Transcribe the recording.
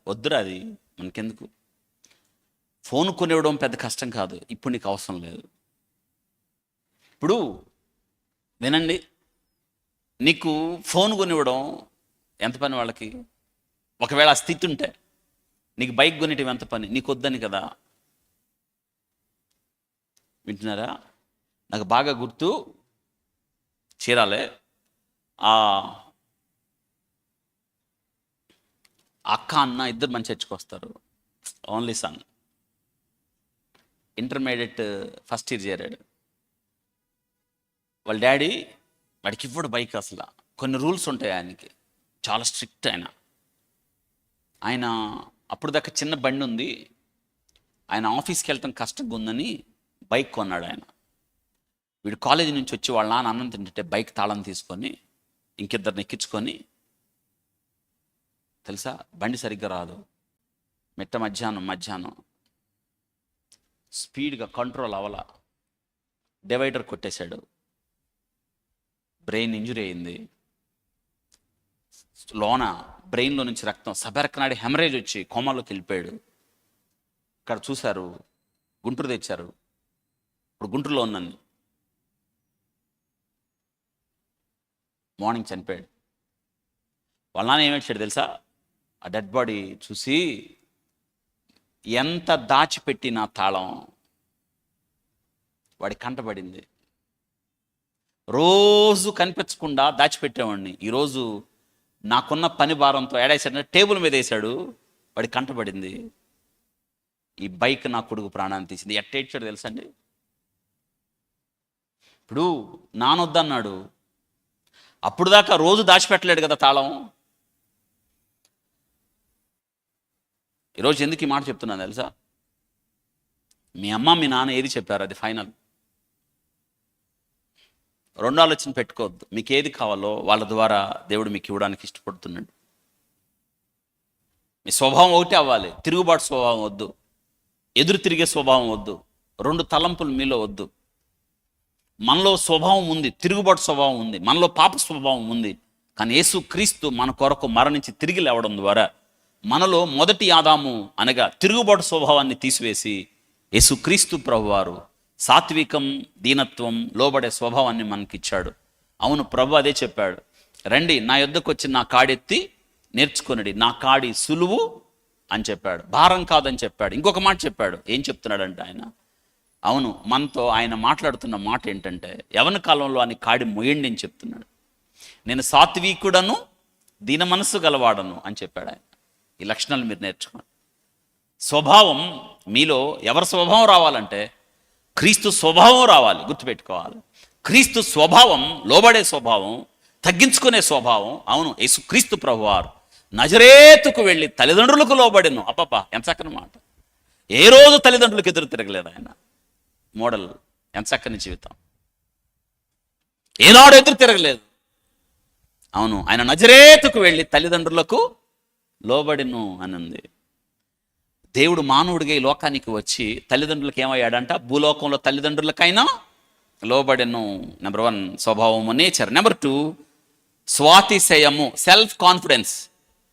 వద్దురా, అది మనకెందుకు. ఫోన్ కొనివ్వడం పెద్ద కష్టం కాదు, ఇప్పుడు నీకు అవసరం లేదు. ఇప్పుడు వినండి, నీకు ఫోన్ కొనివ్వడం ఎంత పని వాళ్ళకి? ఒకవేళ ఆ స్థితి ఉంటే నీకు బైక్ కొనివ్వడం ఎంత పని? నీకు వద్దని కదా. వింటున్నారా? నాకు బాగా గుర్తు, చీరాలే అక్క అన్న ఇద్దరు మన చర్చికి వస్తారు. Only sun, intermediate first year చేరాడు. వాళ్ళ డాడీ వాడికి ఇవ్వడు బైక్. అసలు కొన్ని రూల్స్ ఉంటాయి ఆయనకి, చాలా స్ట్రిక్ట్. ఆయన అప్పుడు దాకా చిన్న బండి ఉంది, ఆయన ఆఫీస్కి వెళ్ళటం కష్టంగా ఉందని బైక్ కొన్నాడు ఆయన. వీడు కాలేజీ నుంచి వచ్చి వాళ్ళ నాన్న అన్నం తింటుంటే బైక్ తాళం తీసుకొని ఇంకిద్దరిని ఎక్కించుకొని, తెలుసా బండి సరిగ్గా రాదు, మధ్యాహ్నం స్పీడ్గా కంట్రోల్ అవ్వాల, డివైడర్ కొట్టేశాడు, బ్రెయిన్ ఇంజురీ అయింది. లోన బ్రెయిన్లో నుంచి రక్తం సబెరకనాడి హెమరేజ్ వచ్చి కోమాలోకి వెళ్ళిపోయాడు. ఇక్కడ చూశారు, గుంటూరు తెచ్చారు. ఇప్పుడు గుంటూరులో ఉన్నాను. మార్నింగ్ చనిపోయాడు. వాళ్ళ నాన్న ఏమేడ్చాడు తెలుసా? ఆ డెడ్ బాడీ చూసి, ఎంత దాచిపెట్టిన తాళం వాడి కంటపడింది. రోజు కనిపించకుండా దాచిపెట్టేవాడిని, ఈరోజు నాకున్న పని భారంతో ఏడాసాడు, టేబుల్ మీద వేసాడు, వాడి కంటపడింది. ఈ బైక్ నా కొడుకు ప్రాణాన్ని తీసింది. ఎట్టేడ్చాడు తెలుసా అండి? ఇప్పుడు నానొద్దన్నాడు, అప్పుడు దాకా రోజు దాచిపెట్టలేడు కదా తాళం. ఈరోజు ఎందుకు ఈ మాట చెప్తున్నాను తెలుసా? మీ అమ్మ మీ నాన్న ఏది చెప్పారు అది ఫైనల్. రెండు ఆలోచన పెట్టుకోవద్దు. మీకు ఏది కావాలో వాళ్ళ ద్వారా దేవుడు మీకు ఇవ్వడానికి ఇష్టపడుతున్నాడు. మీ స్వభావం ఒకటే అవ్వాలి, తిరుగుబాటు స్వభావం వద్దు, ఎదురు తిరిగే స్వభావం వద్దు, రెండు తలంపులు మీలో వద్దు. మనలో స్వభావం ఉంది, తిరుగుబాటు స్వభావం ఉంది, మనలో పాప స్వభావం ఉంది. కానీ యేసు క్రీస్తు మన కొరకు మరణించి తిరిగి లేవడం ద్వారా మనలో మొదటి ఆదాము అనగా తిరుగుబాటు స్వభావాన్ని తీసివేసి యేసు క్రీస్తు ప్రభువారు సాత్వికం, దీనత్వం, లోబడే స్వభావాన్ని మనకిచ్చాడు. అవును, ప్రభు అదే చెప్పాడు, రండి నా యొద్దకు వచ్చి నా కాడెత్తి నేర్చుకొనిడి, నా కాడి సులువు అని చెప్పాడు, భారం కాదని చెప్పాడు. ఇంకొక మాట చెప్పాడు. ఏం చెప్తున్నాడంటే ఆయన, అవును, మనతో ఆయన మాట్లాడుతున్న మాట ఏంటంటే, యవన కాలంలో అని కాడి మొయ్యండి అని చెప్తున్నాడు. నేను సాత్వికుడను, దీన మనస్సు గలవాడను అని చెప్పాడు ఆయన. ఈ లక్షణాలు మీరు నేర్చుకోండి. స్వభావం మీలో ఎవరి స్వభావం రావాలంటే క్రీస్తు స్వభావం రావాలి. గుర్తుపెట్టుకోవాలి, క్రీస్తు స్వభావం, లోబడే స్వభావం, తగ్గించుకునే స్వభావం. అవును, యేసు క్రీస్తు ప్రభువారు నజరేతుకు వెళ్ళి తల్లిదండ్రులకు లోబడెను. అబ్బబ్బా, ఎంత చక్కని మాట. ఏ రోజు తల్లిదండ్రులకు ఎదురు తిరగలేదు ఆయన. మోడల్, ఎంత చక్కని జీవితం. ఏనాడు ఎదురు తిరగలేదు. అవును, ఆయన నజరేతుకు వెళ్ళి తల్లిదండ్రులకు లోబడిను అని ఉంది. దేవుడు మానవుడిగా ఈ లోకానికి వచ్చి తల్లిదండ్రులకు ఏమయ్యాడంట? భూలోకంలో తల్లిదండ్రులకైనా లోబడెను. నెంబర్ 1 స్వభావము, నేచర్. నెంబర్ 2 స్వాతిశయము, సెల్ఫ్ కాన్ఫిడెన్స్.